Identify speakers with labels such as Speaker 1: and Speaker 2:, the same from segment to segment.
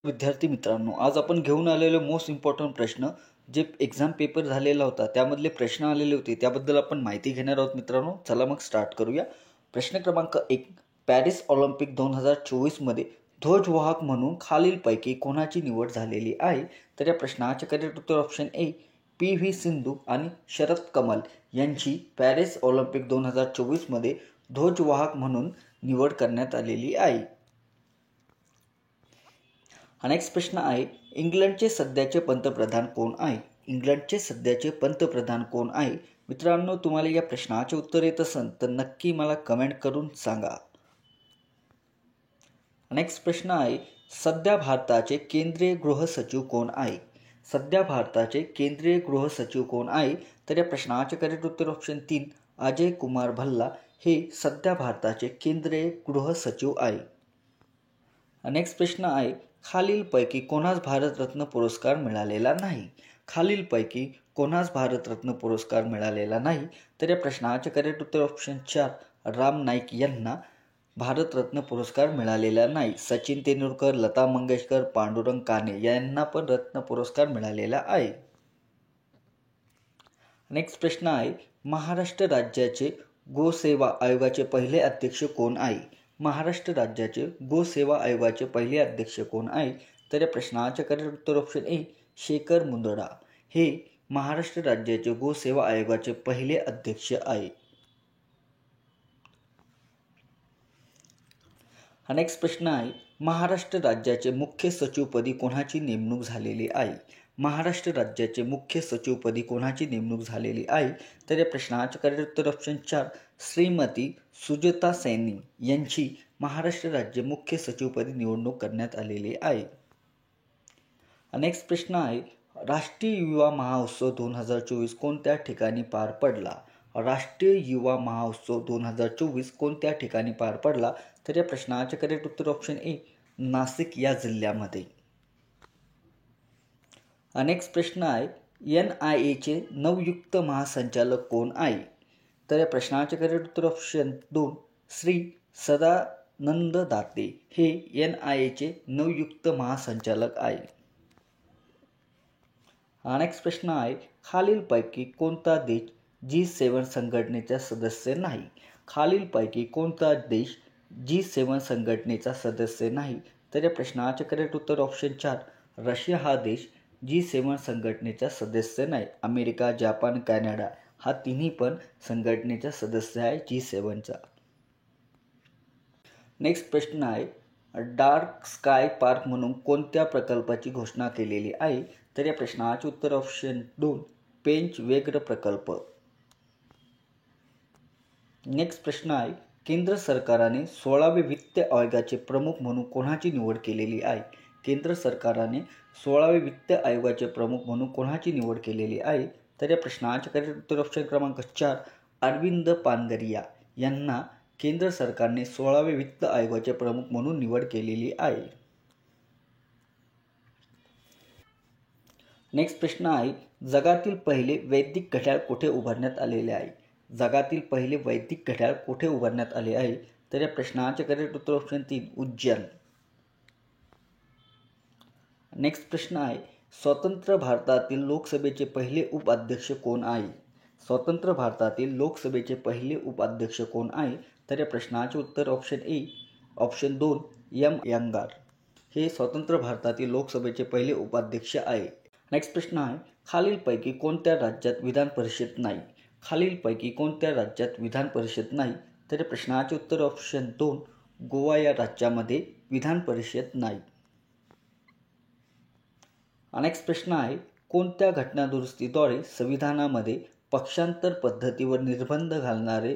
Speaker 1: विद्यार्थी मित्रांनो, आज आपण घेऊन आलेले मोस्ट इम्पॉर्टंट प्रश्न जे एक्झाम पेपर झालेला होता त्यामधले प्रश्न आलेले होते त्याबद्दल आपण माहिती घेणार आहोत मित्रांनो. चला मग स्टार्ट करूया. प्रश्न क्रमांक 1. पॅरिस ऑलिम्पिक 2024 मध्ये ध्वजवाहक म्हणून खालीलपैकी कोणाची निवड झालेली आहे? तर या प्रश्नाचे करेक्ट उत्तर ऑप्शन ए PV सिंधू आणि शरद कमल यांची पॅरिस ऑलिम्पिक 2024 मध्ये ध्वजवाहक म्हणून निवड करण्यात आलेली आहे. हा नेक्स्ट प्रश्न आहे, इंग्लंडचे सध्याचे पंतप्रधान कोण आहे? इंग्लंडचे सध्याचे पंतप्रधान कोण आहे? मित्रांनो, तुम्हाला या प्रश्नाचे उत्तर येत असेल तर नक्की मला कमेंट करून सांगा. नेक्स्ट प्रश्न आहे, सध्या भारताचे केंद्रीय गृह सचिव कोण आहे? सध्या भारताचे केंद्रीय गृह सचिव कोण आहे? तर या प्रश्नाचे करेक्ट उत्तर ऑप्शन 3 अजय कुमार भल्ला हे सध्या भारताचे केंद्रीय गृह सचिव आहे. नेक्स्ट प्रश्न आहे, खालीलपैकी कोणास भारतरत्न पुरस्कार मिळालेला नाही? खालीलपैकी कोणास भारतरत्न पुरस्कार मिळालेला नाही? तर या प्रश्नाचे करेक्ट उत्तर ऑप्शन 4 राम नाईक यांना भारतरत्न पुरस्कार मिळालेला नाही. सचिन तेंडुलकर, लता मंगेशकर, पांडुरंग काने यांना पण रत्न पुरस्कार मिळालेला आहे. नेक्स्ट प्रश्न आहे, महाराष्ट्र राज्याचे गोसेवा आयोगाचे पहिले अध्यक्ष कोण आहे? महाराष्ट्र राज्याचे गोसेवा आयोगाचे पहिले अध्यक्ष कोण आहे? तर या प्रश्नाचे करेक्ट उत्तर ऑप्शन ए शेखर मुंदडा हे महाराष्ट्र राज्याचे गोसेवा आयोगाचे पहिले अध्यक्ष आहे. हा नेक्स्ट प्रश्न आहे, महाराष्ट्र राज्याचे मुख्य सचिवपदी कोणाची नेमणूक झालेली आहे? महाराष्ट्र राज्याचे मुख्य सचिवपदी कोणाची नेमणूक झालेली आहे? तर या प्रश्नाचे करेक्ट उत्तर ऑप्शन 4 श्रीमती सुजाता सैनी यांची महाराष्ट्र राज्य मुख्य सचिवपदी निवडणूक करण्यात आलेली आहे. नेक्स्ट प्रश्न आहे, राष्ट्रीय युवा महोत्सव 2024 कोणत्या ठिकाणी पार पडला? राष्ट्रीय युवा महोत्सव 2024 कोणत्या ठिकाणी पार पडला? तर या प्रश्नाचे करेक्ट उत्तर ऑप्शन ए नाशिक या जिल्ह्यामध्ये. नेक्स्ट प्रश्न आहे, NIAचे नवयुक्त महासंचालक कोण आहे? तर या प्रश्नाचे करेक्ट उत्तर ऑप्शन 2 श्री सदानंद दाते हे NIAचे नवयुक्त महासंचालक आहे. नेक्स्ट प्रश्न आहे, खालीलपैकी कोणता देश G7 संघटनेचा सदस्य नाही? खालीलपैकी कोणता देश G7 संघटनेचा सदस्य नाही? तर या प्रश्नाचे करेक्ट उत्तर ऑप्शन 4 रशिया हा देश G7 संघटनेचा सदस्य नाही. अमेरिका, जापान, कॅनडा हा तिन्ही पण संघटनेचा सदस्य आहे G7चा. नेक्स्ट प्रश्न आहे, डार्क स्काय पार्क म्हणून कोणत्या प्रकल्पाची घोषणा केलेली आहे? तर या प्रश्नाचे उत्तर ऑप्शन 2 पेंच व्याघ्र प्रकल्प. नेक्स्ट प्रश्न आहे, केंद्र सरकारने 16वे वित्त आयोगाचे प्रमुख म्हणून कोणाची निवड केलेली आहे? केंद्र सरकारने 16वे वित्त आयोगाचे प्रमुख म्हणून कोणाची निवड केलेली आहे? तर या प्रश्नाचे करेक्ट उत्तर ऑप्शन क्रमांक 4 अरविंद पानगरिया यांना केंद्र सरकारने 16वे वित्त आयोगाचे प्रमुख म्हणून निवड केलेली आहे. नेक्स्ट प्रश्न आहे, जगातील पहिले वैदिक घड्याळ कुठे उभारण्यात आलेले आहे? जगातील पहिले वैदिक घड्याळ कुठे उभारण्यात आले आहे? तर या प्रश्नाचे करेक्ट उत्तर ऑप्शन 3 उज्जैन. नेक्स्ट प्रश्न आहे, स्वतंत्र भारतातील लोकसभेचे पहिले उपाध्यक्ष कोण आहे? स्वतंत्र भारतातील लोकसभेचे पहिले उपाध्यक्ष कोण आहे? तर या प्रश्नाचे उत्तर ऑप्शन ए ऑप्शन 2 M यंगार हे स्वतंत्र भारतातील लोकसभेचे पहिले उपाध्यक्ष आहे. नेक्स्ट प्रश्न आहे, खालीलपैकी कोणत्या राज्यात विधान परिषद नाही? खालीलपैकी कोणत्या राज्यात विधान परिषद नाही? तर या प्रश्नाचे उत्तर ऑप्शन 2 गोवा या राज्यामध्ये विधान परिषद नाही. नेक्स्ट प्रश्न आहे, कोणत्या घटनादुरुस्तीद्वारे संविधानामध्ये पक्षांतर पद्धतीवर निर्बंध घालणारे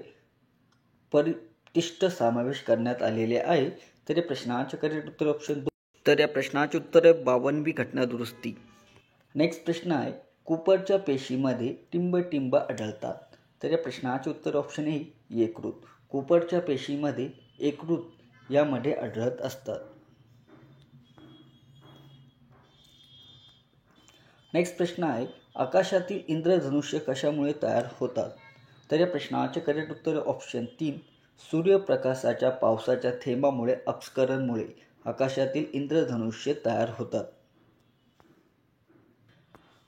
Speaker 1: परिशिष्ट समावेश करण्यात आलेले आहे? तर या प्रश्नाचे करेक्ट उत्तर ऑप्शन 2 तर या प्रश्नाचे उत्तर आहे 52वी घटनादुरुस्ती. नेक्स्ट प्रश्न आहे, कुपरच्या पेशीमध्ये टिंब आढळतात? तर या प्रश्नाचे उत्तर ऑप्शन ए यकृत. कुपरच्या पेशीमध्ये यकृत यामध्ये आढळत असतात. नेक्स्ट प्रश्न आहे, आकाशातील इंद्रधनुष्य कशामुळे तयार होतात? तर या प्रश्नाचे करेक्ट उत्तर ऑप्शन 3 सूर्यप्रकाशाच्या पावसाच्या थेंबामुळे अपस्खलनामुळे आकाशातील इंद्रधनुष्य तयार होतात.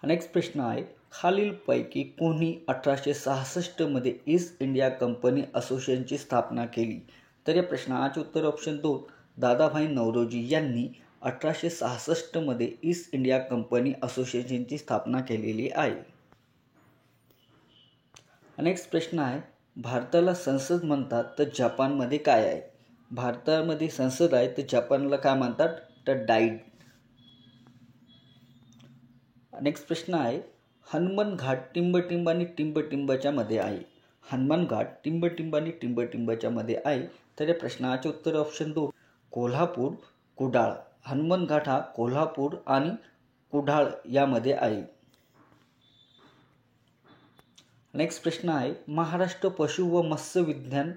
Speaker 1: नेक्स्ट प्रश्न आहे, खालीलपैकी कोणी 1866 मध्ये ईस्ट इंडिया कंपनी असोसिएशनची स्थापना केली? तर या प्रश्नाचे उत्तर ऑप्शन 2 दादाभाई नौरोजी यांनी 1866 मध्ये ईस्ट इंडिया कंपनी असोसिएशनची स्थापना केलेली आहे. नेक्स्ट प्रश्न आहे, भारताला संसद म्हणतात तर जपानमध्ये काय आहे? भारतामध्ये संसद आहे तर जपानला काय म्हणतात? तर डाईट. नेक्स्ट प्रश्न आहे, हनुमान घाट टिंबटिंब आणि टिंबटिंबच्या मध्ये आहे. हनुमान घाट टिंबटिंब आणि टिंबटिंबच्या मध्ये आहे. तर या प्रश्नाचे उत्तर ऑप्शन 2 कोल्हापूर कुडाळ. हनुमान घाट हा कोल्हापूर आणि कुडाळ यामध्ये आहे. नेक्स्ट प्रश्न आहे, महाराष्ट्र पशु व मत्स्य विज्ञान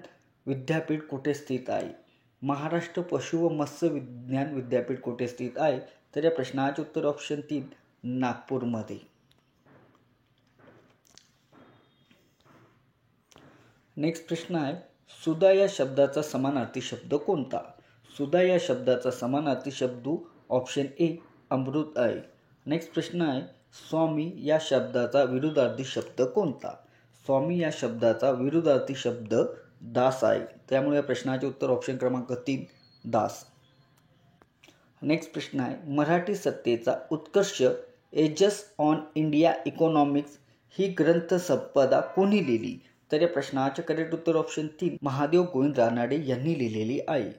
Speaker 1: विद्यापीठ कुठे स्थित आहे? महाराष्ट्र पशु व मत्स्य विज्ञान विद्यापीठ कुठे स्थित आहे? तर या प्रश्नाचे उत्तर ऑप्शन 3 नागपूरमध्ये. नेक्स्ट प्रश्न आहे, सुधा या शब्दाचा समानार्थी शब्द कोणता? सुधा या शब्दाचा समानार्थी शब्द ऑप्शन ए अमृत आहे. नेक्स्ट प्रश्न आहे, स्वामी या शब्दाचा विरुद्धार्थी शब्द कोणता? स्वामी या शब्दाचा विरुद्धार्थी शब्द दास आहे. त्यामुळे या प्रश्नाचे उत्तर ऑप्शन क्रमांक 3 दास. नेक्स्ट प्रश्न आहे, मराठी सत्तेचा उत्कर्ष एजस ऑन इंडिया इकॉनॉमिक्स ही ग्रंथसंपदा कोणी लिहिली? तर या प्रश्नाचे करेक्ट उत्तर ऑप्शन 3 महादेव गोविंद रानडे यांनी लिहिलेली आहे.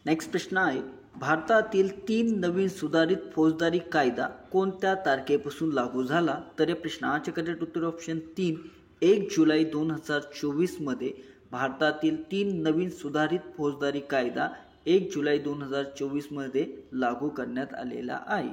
Speaker 1: नेक्स्ट प्रश्न आहे, भारतातील 3 नवीन सुधारित फौजदारी कायदा कोणत्या तारखेपासून लागू झाला? तर या प्रश्नाचे करेक्ट उत्तर ऑप्शन 3 1 जुलै 2024 मध्ये भारतातील 3 नवीन सुधारित फौजदारी कायदा 1 जुलै 2024 मध्ये लागू करण्यात आलेला आहे.